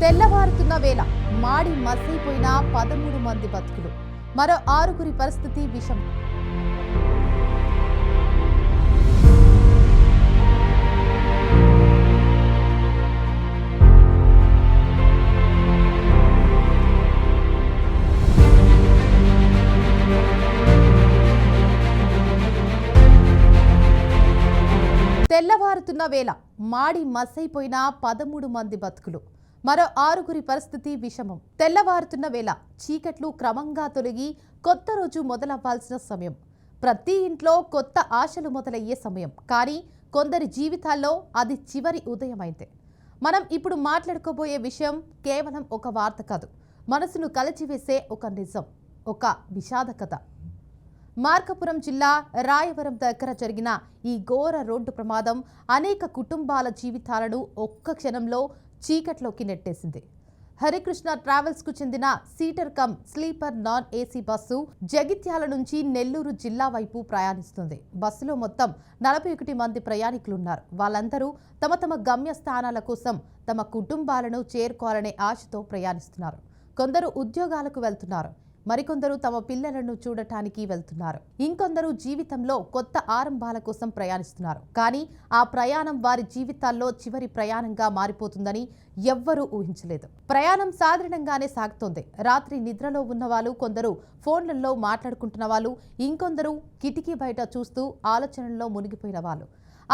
తెల్లవారుతున్న వేళ మాడి మసైపోయిన 13 మంది బతుకులు, మరో 6గురి పరిస్థితి విషం. తెల్లవారుతున్న వేళ మాడి మసైపోయిన 13 మంది బతుకులు, మరో 6గురి పరిస్థితి విషమం. తెల్లవారుతున్న వేళ చీకట్లు క్రమంగా తొలగి కొత్త రోజు మొదలవ్వాల్సిన సమయం. ప్రతి ఇంట్లో కొత్త ఆశలు మొదలయ్యే సమయం. కానీ కొందరి జీవితాల్లో అది చివరి ఉదయమైంది. మనం ఇప్పుడు మాట్లాడుకోబోయే విషయం కేవలం ఒక వార్త కాదు, మనసును కలిచివేసే ఒక నిజం, ఒక విషాద కథ. మార్కాపురం జిల్లా రాయవరం దగ్గర జరిగిన ఈ ఘోర రోడ్డు ప్రమాదం అనేక కుటుంబాల జీవితాలను ఒక్క క్షణంలో చీకట్లోకి నెట్టేసింది. హరికృష్ణ ట్రావెల్స్కు చెందిన seater come sleeper non AC bus Jagtial నుంచి నెల్లూరు జిల్లా వైపు ప్రయాణిస్తుంది. బస్సులో మొత్తం 41 మంది ప్రయాణికులున్నారు. వాళ్ళందరూ తమ తమ గమ్యస్థానాల కోసం తమ కుటుంబాలను చేరుకోవాలనే ఆశతో ప్రయాణిస్తున్నారు. కొందరు ఉద్యోగాలకు వెళ్తున్నారు, మరికొందరు తమ పిల్లలను చూడటానికి వెళ్తున్నారు. ఇంకొందరు జీవితంలో కొత్త ఆరంభాల కోసం ప్రయాణిస్తున్నారు. కానీ ఆ ప్రయాణం వారి జీవితాల్లో చివరి ప్రయాణంగా మారిపోతుందని ఎవ్వరూ ఊహించలేదు. ప్రయాణం సాధారణంగానే సాగుతోంది. రాత్రి నిద్రలో ఉన్న వాళ్ళు కొందరు ఫోన్లలో మాట్లాడుకుంటున్న వాళ్ళు, ఇంకొందరు కిటికీ బయట చూస్తూ ఆలోచనల్లో మునిగిపోయిన వాళ్ళు.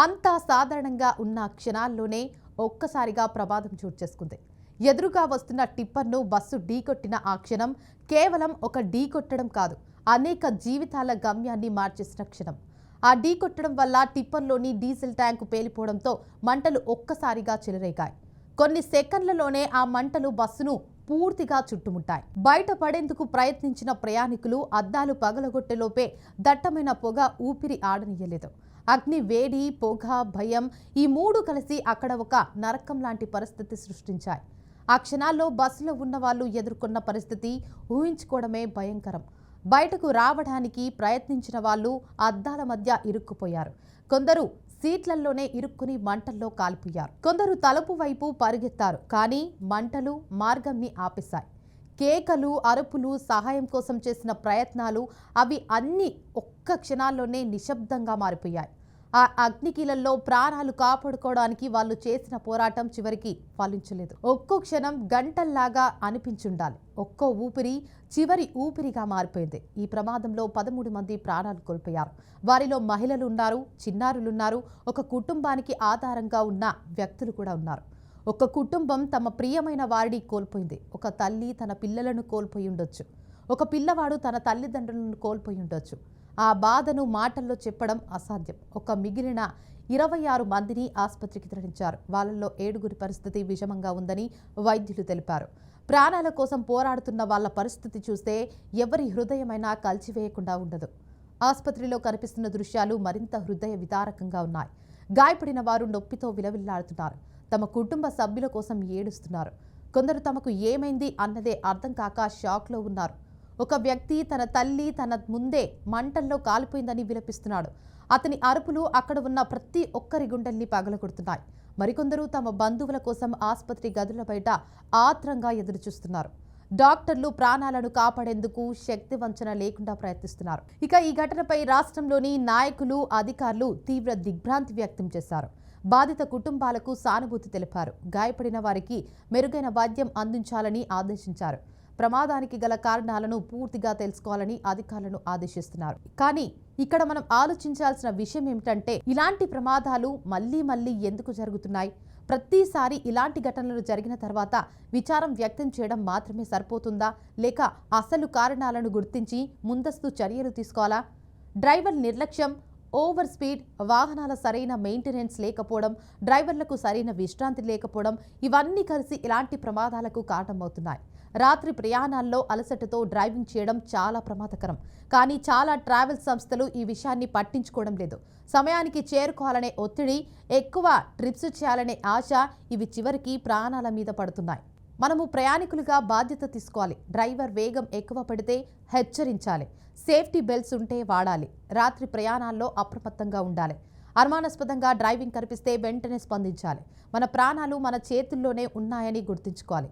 అంతా సాధారణంగా ఉన్న క్షణాల్లోనే ఒక్కసారిగా ప్రమాదం చోటు చేసుకుంది. ఎదురుగా వస్తున్న టిప్పర్ను బస్సు ఢీకొట్టిన ఆ క్షణం కేవలం ఒక ఢీకొట్టడం కాదు, అనేక జీవితాల గమ్యాన్ని మార్చేసిన క్షణం. ఆ ఢీకొట్టడం వల్ల టిప్పర్లోని డీజిల్ ట్యాంకు పేలిపోవడంతో మంటలు ఒక్కసారిగా చెలరేగాయి. కొన్ని సెకండ్లలోనే ఆ మంటలు బస్సును పూర్తిగా చుట్టుముట్టాయి. బయటపడేందుకు ప్రయత్నించిన ప్రయాణికులు అద్దాలు పగలగొట్టేలోపే దట్టమైన పొగ ఊపిరి ఆడనీయలేదు. అగ్ని, వేడి, పొగ, భయం ఈ మూడు కలిసి అక్కడ ఒక నరకం లాంటి పరిస్థితి సృష్టించాయి. ఆ క్షణాల్లో బస్సులో ఉన్న వాళ్ళు ఎదుర్కొన్న పరిస్థితి ఊహించుకోవడమే భయంకరం. బయటకు రావడానికి ప్రయత్నించిన వాళ్ళు అద్దాల మధ్య ఇరుక్కుపోయారు. కొందరు సీట్లలోనే ఇరుక్కుని మంటల్లో కాలిపోయారు. కొందరు తలుపు వైపు పరిగెత్తారు. కానీ మంటలు మార్గంని ఆపేశాయి. కేకలు, అరుపులు, సహాయం కోసం చేసిన ప్రయత్నాలు అవి అన్నీ ఒక్క క్షణాల్లోనే నిశ్శబ్దంగా మారిపోయాయి. ఆ అగ్నికీలల్లో ప్రాణాలు కాపాడుకోవడానికి వాళ్ళు చేసిన పోరాటం చివరికి ఫలించలేదు. ఒక్కో క్షణం గంటల్లాగా అనిపించుండాలి. ఒక్కో ఊపిరి చివరి ఊపిరిగా మారిపోయింది. ఈ ప్రమాదంలో 13 మంది ప్రాణాలు కోల్పోయారు. వారిలో మహిళలు ఉన్నారు, చిన్నారులున్నారు, ఒక కుటుంబానికి ఆధారంగా ఉన్న వ్యక్తులు కూడా ఉన్నారు. ఒక కుటుంబం తమ ప్రియమైన వారిని కోల్పోయింది. ఒక తల్లి తన పిల్లలను కోల్పోయి ఉండొచ్చు. ఒక పిల్లవాడు తన తల్లిదండ్రులను కోల్పోయి ఉండొచ్చు. ఆ బాధను మాటల్లో చెప్పడం అసాధ్యం. ఒక మిగిలిన 26 మందిని ఆసుపత్రికి తరలించారు. వాళ్ళల్లో 7గురి పరిస్థితి విషమంగా ఉందని వైద్యులు తెలిపారు. ప్రాణాల కోసం పోరాడుతున్న వాళ్ళ పరిస్థితి చూస్తే ఎవరి హృదయమైనా కలిచివేయకుండా ఉండదు. ఆసుపత్రిలో కనిపిస్తున్న దృశ్యాలు మరింత హృదయ విదారకంగా ఉన్నాయి. గాయపడిన వారు నొప్పితో విలవిల్లాడుతున్నారు. తమ కుటుంబ సభ్యుల కోసం ఏడుస్తున్నారు. కొందరు తమకు ఏమైంది అన్నదే అర్థం కాక షాక్లో ఉన్నారు. ఒక వ్యక్తి తన తల్లి తన ముందే మంటల్లో కాలిపోయిందని విలపిస్తున్నాడు. అతని అరుపులు అక్కడ ఉన్న ప్రతి ఒక్కరి గుండెల్ని పగలగొడుతున్నాయి. మరికొందరు తమ బంధువుల కోసం ఆసుపత్రి గదుల బయట ఆత్రంగా ఎదురుచూస్తున్నారు. డాక్టర్లు ప్రాణాలను కాపాడేందుకు శక్తి వంచన లేకుండా ప్రయత్నిస్తున్నారు. ఇక ఈ ఘటనపై రాష్ట్రంలోని నాయకులు, అధికారులు తీవ్ర దిగ్భ్రాంతి వ్యక్తం చేశారు. బాధిత కుటుంబాలకు సానుభూతి తెలిపారు. గాయపడిన వారికి మెరుగైన వైద్యం అందించాలని ఆదేశించారు. ప్రమాదానికి గల కారణాలను పూర్తిగా తెలుసుకోవాలని అధికారులను ఆదేశిస్తున్నారు. కానీ ఇక్కడ మనం ఆలోచించాల్సిన విషయం ఏమిటంటే, ఇలాంటి ప్రమాదాలు మళ్లీ మళ్లీ ఎందుకు జరుగుతున్నాయి? ప్రతిసారి ఇలాంటి ఘటనలు జరిగిన తర్వాత విచారం వ్యక్తం చేయడం మాత్రమే సరిపోతుందా? లేక అసలు కారణాలను గుర్తించి ముందస్తు చర్యలు తీసుకోవాలా? డ్రైవర్ నిర్లక్ష్యం, ఓవర్ స్పీడ్, వాహనాల సరైన మెయింటెనెన్స్ లేకపోవడం, డ్రైవర్లకు సరైన విశ్రాంతి లేకపోవడం ఇవన్నీ కలిసి ఇలాంటి ప్రమాదాలకు కారణమవుతున్నాయి. రాత్రి ప్రయాణాల్లో అలసటతో డ్రైవింగ్ చేయడం చాలా ప్రమాదకరం. కానీ చాలా ట్రావెల్ సంస్థలు ఈ విషయాన్ని పట్టించుకోవడం లేదు. సమయానికి చేరుకోవాలనే ఒత్తిడి, ఎక్కువ ట్రిప్స్ చేయాలనే ఆశ ఇవి చివరికి ప్రాణాల మీద పడుతున్నాయి. మనము ప్రయాణికులుగా బాధ్యత తీసుకోవాలి. డ్రైవర్ వేగం ఎక్కువ పడితే హెచ్చరించాలి. సేఫ్టీ బెల్ట్స్ ఉంటే వాడాలి. రాత్రి ప్రయాణాల్లో అప్రమత్తంగా ఉండాలి. అనుమానాస్పదంగా డ్రైవింగ్ కనిపిస్తే వెంటనే స్పందించాలి. మన ప్రాణాలు మన చేతుల్లోనే ఉన్నాయని గుర్తుంచుకోవాలి.